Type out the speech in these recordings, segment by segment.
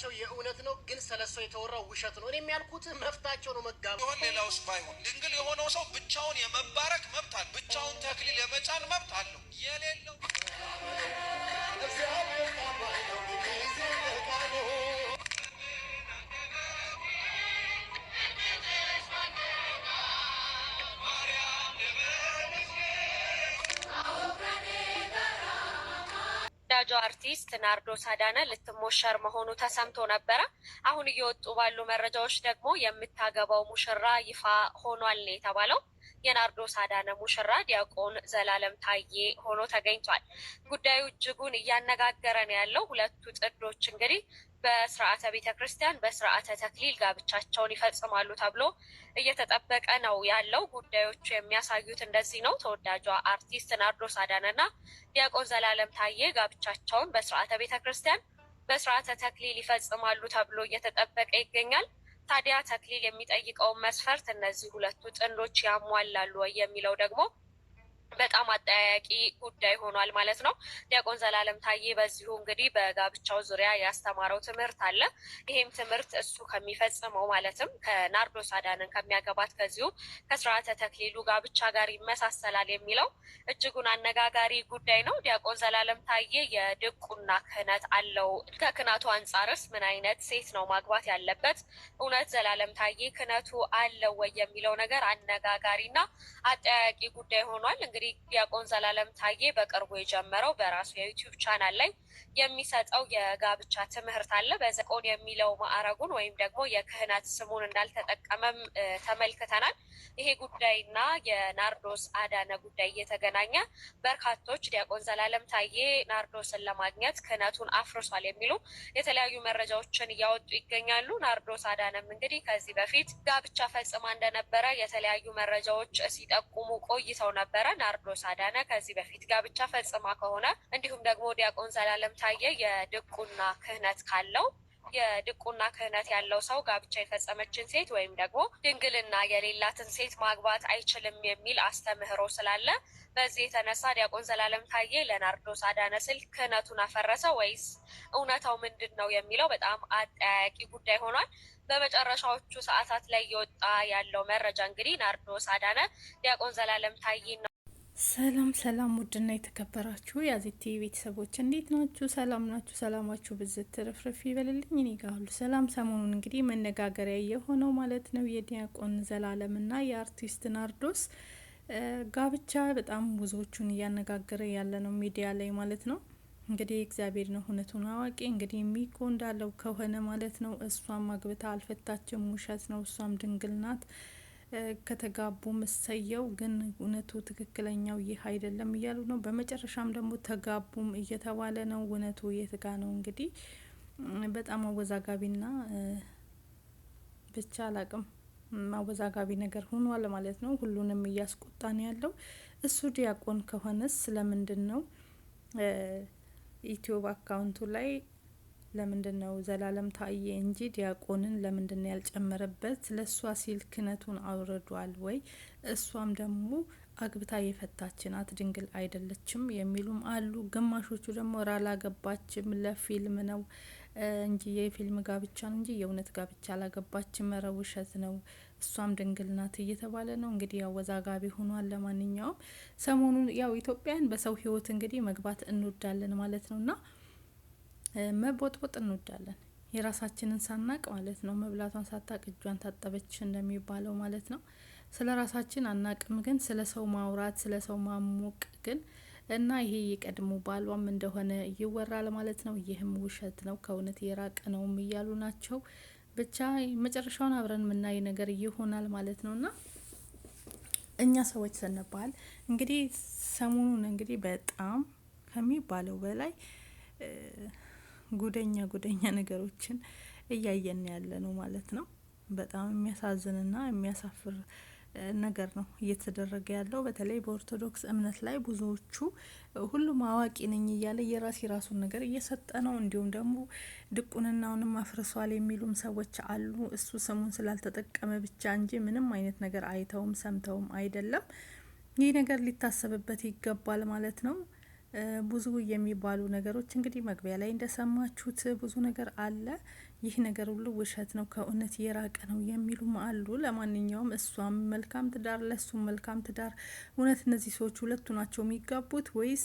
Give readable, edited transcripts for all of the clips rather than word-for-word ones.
መጋባታቸው የእውነት ነው፣ ግን ስለሰው የተወራው ውሸት ነው። እኔ የሚያልኩት መፍታቸው ነው መጋባት። ይሁን ሌላውስ ባይሆን ድንግል የሆነው ሰው ብቻውን የመባረክ መብት አለው። ብቻውን ተክሊል የመጫን መብት አለው። የሌለው ዳጆ አርቲስት ናርዶስ አዳነ ልትሞሸር መሆኑ ተሰምቶ ነበረ። አሁን እየወጡ ባሉ መረጃዎች ደግሞ የምታገባው ሙሽራ ይፋ ሆኗል ነው የተባለው። የናርዶስ አዳነ ሙሽራ ዲያቆን ዘላለም ታዬ ሆኖ ተገኝቷል። ጉዳዩ እጅጉን እያነጋገረ ነው ያለው። ሁለቱ ጥንዶች እንግዲህ በስርዓተ ቤተ ክርስቲያን በስርዓተ ተክሊል ጋብቻቸውን ይፈጽማሉ ተብሎ እየተጠበቀ ነው ያለው። ጉዳዮቹ የሚያሳዩት እንደዚህ ነው። ተወዳጇ አርቲስት ናርዶስ አዳነና ዲያቆን ዘላለም ታዬ ጋብቻቸውን በስርዓተ ቤተ ክርስቲያን በስርዓተ ተክሊል ይፈጽማሉ ተብሎ እየተጠበቀ ይገኛል። ታዲያ ተክሊል የሚጠይቀውን መስፈርት እነዚህ ሁለቱ ጥንዶች ያሟላሉ ወይ የሚለው ደግሞ በጣም አጠያያቂ ጉዳይ ሆኗል ማለት ነው። ዲያቆን ዘላለም ታዬ በዚሁ እንግዲህ በጋብቻው ዙሪያ ያስተማረው ትምህርት አለ። ይሄም ትምህርት እሱ ከሚፈጽመው ማለትም ከናርዶስ አዳነን ከሚያገባት ከዚሁ ከስርዓተ ተክሊሉ ጋብቻ ጋር ይመሳሰላል የሚለው እጅጉን አነጋጋሪ ጉዳይ ነው። ዲያቆን ዘላለም ታዬ የድቁና ክህነት አለው። ከክህነቱ አንጻርስ ምን አይነት ሴት ነው ማግባት ያለበት? እውነት ዘላለም ታዬ ክህነቱ አለው ወይ የሚለው ነገር አነጋጋሪና አጠያያቂ ጉዳይ ሆኗል። እንግዲህ ዲያቆን ዘላለም ታዬ በቅርቡ የጀመረው በራሱ የዩቲዩብ ቻናል ላይ የሚሰጠው የጋብቻ ትምህርት አለ። በዘቆን የሚለው ማዕረጉን ወይም ደግሞ የክህነት ስሙን እንዳልተጠቀመም ተመልክተናል። ይሄ ጉዳይና የናርዶስ አዳነ ጉዳይ እየተገናኘ በርካቶች ዲያቆን ዘላለም ታዬ ናርዶስን ለማግኘት ክህነቱን አፍርሷል የሚሉ የተለያዩ መረጃዎችን እያወጡ ይገኛሉ። ናርዶስ አዳነም እንግዲህ ከዚህ በፊት ጋብቻ ፈጽማ እንደነበረ የተለያዩ መረጃዎች ሲጠቁሙ ቆይተው ነበረ። ናርዶስ አዳነ ከዚህ በፊት ጋብቻ ፈጽማ ከሆነ እንዲሁም ደግሞ ዲያቆን ዘላለም ታዬ የድቁና ክህነት ካለው የድቁና ክህነት ያለው ሰው ጋብቻ የፈጸመችን ሴት ወይም ደግሞ ድንግልና የሌላትን ሴት ማግባት አይችልም የሚል አስተምህሮ ስላለ በዚህ የተነሳ ዲያቆን ዘላለም ታዬ ለናርዶስ አዳነ ስል ክህነቱን አፈረሰ ወይስ እውነታው ምንድን ነው የሚለው በጣም አጠያያቂ ጉዳይ ሆኗል። በመጨረሻዎቹ ሰዓታት ላይ እየወጣ ያለው መረጃ እንግዲህ ናርዶስ አዳነ ዲያቆን ዘላለም ታዬ ነው። ሰላም ሰላም፣ ውድና የተከበራችሁ የአዜቴ ቤተሰቦች እንዴት ናችሁ? ሰላም ናችሁ? ሰላማችሁ ብዝት ትርፍርፍ ይበልልኝ። እኔ ጋር ሁሉ ሰላም። ሰሞኑን እንግዲህ መነጋገሪያ የሆነው ማለት ነው የዲያቆን ዘላለምና የአርቲስት ናርዶስ ጋብቻ በጣም ብዙዎቹን እያነጋገረ ያለ ነው ሚዲያ ላይ ማለት ነው። እንግዲህ እግዚአብሔር ነው እውነቱን አዋቂ። እንግዲህ ሚኮ እንዳለው ከሆነ ማለት ነው እሷም አግብታ አልፈታችም፣ ውሸት ነው፣ እሷም ድንግል ናት። ከተጋቡ መሰየው፣ ግን እውነቱ ትክክለኛው ይህ አይደለም እያሉ ነው። በመጨረሻም ደግሞ ተጋቡም እየተባለ ነው። እውነቱ የት ጋ ነው? እንግዲህ በጣም አወዛጋቢና ብቻ አላቅም አወዛጋቢ ነገር ሆኗል ማለት ነው። ሁሉንም እያስቆጣን ያለው እሱ ዲያቆን ከሆነስ ለምንድን ነው ዩቲዩብ አካውንቱ ላይ ለምንድን ነው ዘላለም ታዬ እንጂ ዲያቆንን ለምንድን ነው ያልጨመረበት? ለእሷ ሲል ክህነቱን አውርዷል ወይ? እሷም ደግሞ አግብታ የፈታች ናት፣ ድንግል አይደለችም የሚሉም አሉ። ግማሾቹ ደግሞ አላገባችም ለፊልም ነው እንጂ የፊልም ጋብቻ ነው እንጂ የእውነት ጋብቻ አላገባችም፣ ኧረ ውሸት ነው፣ እሷም ድንግል ናት እየተባለ ነው። እንግዲህ አወዛጋቢ ሆኗል። ለማንኛውም ሰሞኑን ያው ኢትዮጵያን በሰው ህይወት እንግዲህ መግባት እንወዳለን ማለት ነውና መቦጥቦጥ እንወዳለን፣ የራሳችንን ሳናቅ ማለት ነው። መብላቷን ሳታቅ እጇን ታጠበች እንደሚባለው ማለት ነው። ስለ ራሳችን አናቅም፣ ግን ስለ ሰው ማውራት ስለ ሰው ማሞቅ ግን እና ይሄ የቀድሞ ባሏም እንደሆነ ይወራል ማለት ነው። ይህም ውሸት ነው፣ ከእውነት የራቀ ነውም እያሉ ናቸው። ብቻ መጨረሻውን አብረን የምናይ ነገር ይሆናል ማለት ነውና እኛ ሰዎች ስንባል እንግዲህ ሰሞኑን እንግዲህ በጣም ከሚባለው በላይ ጉደኛ ነገሮችን እያየን ያለ ነው ማለት ነው። በጣም የሚያሳዝንና የሚያሳፍር ነገር ነው እየተደረገ ያለው። በተለይ በኦርቶዶክስ እምነት ላይ ብዙዎቹ ሁሉም አዋቂ ነኝ እያለ የራሱን ነገር እየሰጠ ነው። እንዲሁም ደግሞ ድቁንናውንም አፍርሷል የሚሉም ሰዎች አሉ። እሱ ስሙን ስላልተጠቀመ ብቻ እንጂ ምንም አይነት ነገር አይተውም ሰምተውም አይደለም። ይህ ነገር ሊታሰብበት ይገባል ማለት ነው። ብዙ የሚባሉ ነገሮች እንግዲህ መግቢያ ላይ እንደሰማችሁት ብዙ ነገር አለ። ይህ ነገር ሁሉ ውሸት ነው፣ ከእውነት የራቀ ነው የሚሉም አሉ። ለማንኛውም እሷም መልካም ትዳር፣ ለሱም መልካም ትዳር። እውነት እነዚህ ሰዎች ሁለቱ ናቸው የሚጋቡት ወይስ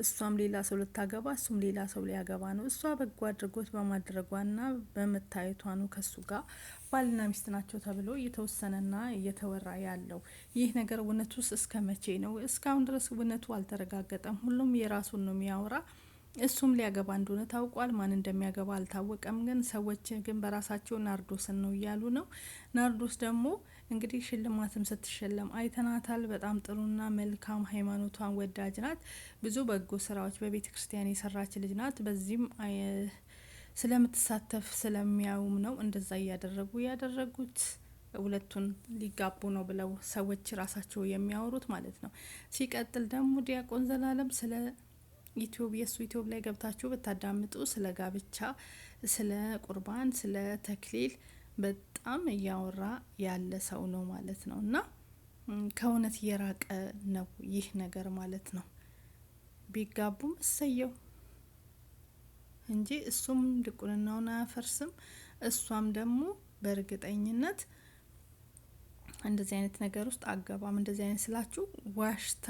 እሷም ሌላ ሰው ልታገባ እሱም ሌላ ሰው ሊያገባ ነው? እሷ በጎ አድርጎት በማድረጓና በመታየቷ ነው ከሱ ጋር ባልና ሚስት ናቸው ተብሎ እየተወሰነና እየተወራ ያለው። ይህ ነገር እውነቱስ እስከ መቼ ነው? እስካሁን ድረስ እውነቱ አልተረጋገጠም። ሁሉም የራሱን ነው የሚያወራ። እሱም ሊያገባ እንደሆነ ታውቋል። ማን እንደሚያገባ አልታወቀም። ግን ሰዎች ግን በራሳቸው ናርዶስን ነው እያሉ ነው። ናርዶስ ደግሞ እንግዲህ ሽልማትም ስትሸለም አይተናታል። በጣም ጥሩና መልካም ሃይማኖቷን ወዳጅ ናት። ብዙ በጎ ስራዎች በቤተ ክርስቲያን የሰራች ልጅ ናት። በዚህም ስለምትሳተፍ ስለሚያዩም ነው እንደዛ ያደረጉት። ሁለቱን ሊጋቡ ነው ብለው ሰዎች ራሳቸው የሚያወሩት ማለት ነው። ሲቀጥል ደግሞ ዲያቆን ዘላለም ስለ የሱ ዩቲዩብ ላይ ገብታችሁ ብታዳምጡ ስለ ጋብቻ፣ ስለ ቁርባን፣ ስለ ተክሊል በጣም እያወራ ያለ ሰው ነው ማለት ነው። እና ከእውነት የራቀ ነው ይህ ነገር ማለት ነው። ቢጋቡም እሰየው እንጂ እሱም ድቁንናውን አያፈርስም። እሷም ደግሞ በእርግጠኝነት እንደዚህ አይነት ነገር ውስጥ አገባም። እንደዚህ አይነት ስላችሁ ዋሽታ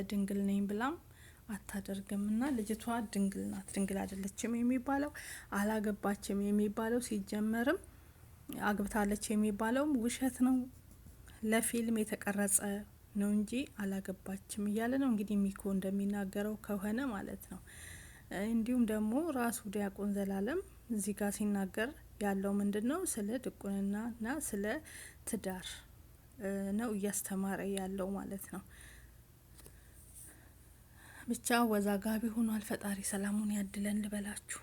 ድንግል ነኝ ብላም አታደርግም። እና ልጅቷ ድንግል ናት። ድንግል አይደለችም የሚባለው አላገባችም የሚባለው ሲጀመርም አግብታለች የሚባለውም ውሸት ነው። ለፊልም የተቀረጸ ነው እንጂ አላገባችም እያለ ነው እንግዲህ ሚኮ እንደሚናገረው ከሆነ ማለት ነው። እንዲሁም ደግሞ ራሱ ዲያቆን ዘላለም እዚህ ጋር ሲናገር ያለው ምንድነው? ስለ ድቁንናና ስለ ትዳር ነው እያስተማረ ያለው ማለት ነው። ብቻ ወዛጋቢ ሆኗል። ፈጣሪ ሰላሙን ያድለን ልበላችሁ።